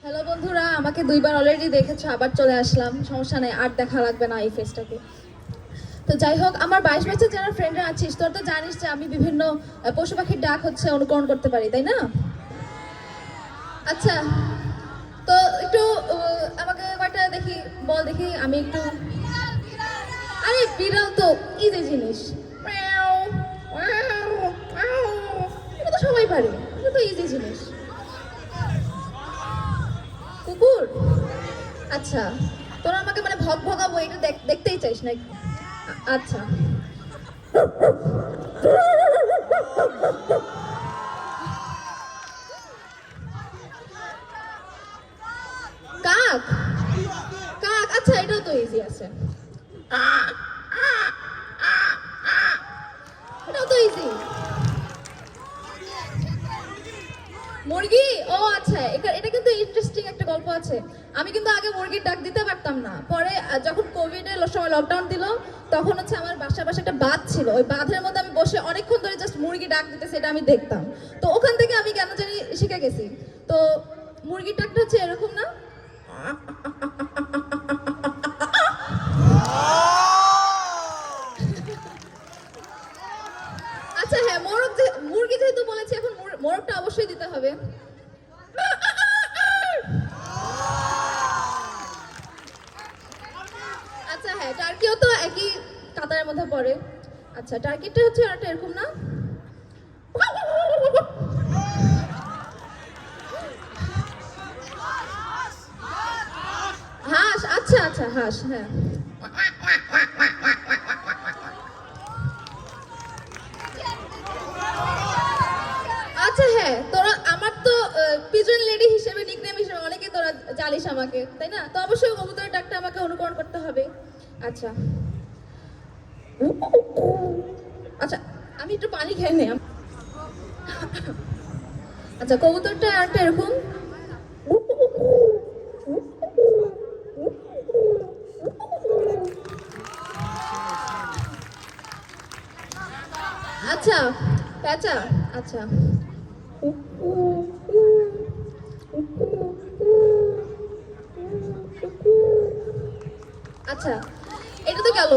Hello বন্ধুরা, আমাকে দুইবার অলরেডি দেখেছো, আবার চলে আসলাম। সমস্যা নেই, আর দেখা লাগবে না এই ফেসটাকে। তো যাই হোক, আমার 22 ব্যাচের যারা ফ্রেন্ডরা আছিস, তোর তো জানিস যে আমি বিভিন্ন পশু পাখির ডাক অনুকরণ করতে পারি, তাই না? আচ্ছা, তো একটু আমাকে কয়টা দেখি, বল দেখি। আমি একটু, আরে বিড়াল তো ইজি জিনিস। এটা তো সবাই পারে, এটা তো ইজি জিনিস। কুকুর, আচ্ছা। তোরা আমাকে মানে ভগাবো, এটা দেখতেই চাইস না? আচ্ছা, কাক। কাক, আচ্ছা, এটাও তো ইজি আছে। এটাও তো ইজি। মুরগি, ও আচ্ছা, এটা কিন্তু ইন্টারেস্টিং একটা গল্প আছে। আমি কিন্তু আগে মুরগির ডাক দিতে পারতাম না, পরে যখন কোভিডের সময় লকডাউন দিল, তখন হচ্ছে আমার বাসার পাশে একটা বাঁধ ছিল। ওই বাঁধের মধ্যে আমি বসে অনেকক্ষণ ধরে জাস্ট মুরগি ডাক দিতেছে, এটা আমি দেখতাম। তো ওখান থেকে আমি কেন জানি শিখে গেছি। তো মুরগির ডাকটা হচ্ছে এরকম না? আচ্ছা হ্যাঁ, মুরগি যেহেতু বলেছে, এখন মোরগটা অবশ্যই দিতে হবে। আচ্ছা হ্যাঁ, টার্কিও তো একই কাতারের মধ্যে পড়ে। আচ্ছা, টার্কিটা হচ্ছে একটা এরকম না? হাঁস, আচ্ছা আচ্ছা, হাঁস, হ্যাঁ। আচ্ছা হ্যাঁ, তোরা আমার তো পিজন লেডি হিসেবে, নিকনেম হিসেবে অনেকে তোরা জানিস আমাকে, তাই না? তো অবশ্যই কবুতরের ডাকটা আমাকে অনুকরণ করতে হবে। আচ্ছা আচ্ছা, আমি একটু পানি খেয়ে নেই। আচ্ছা, কবুতরটা একটা এরকম। আচ্ছা, প্যাঁচা, আচ্ছা। আচ্ছা, এটা তো গেল।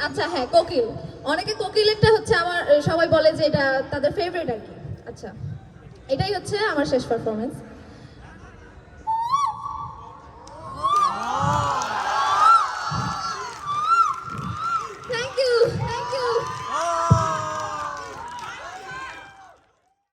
আচ্ছা হ্যাঁ, কোকিল। অনেকে কোকিলেরটা হচ্ছে আমার, সবাই বলে যে এটা তাদের ফেভারিট আর কি। আচ্ছা, এটাই হচ্ছে আমার শেষ পারফরমেন্স।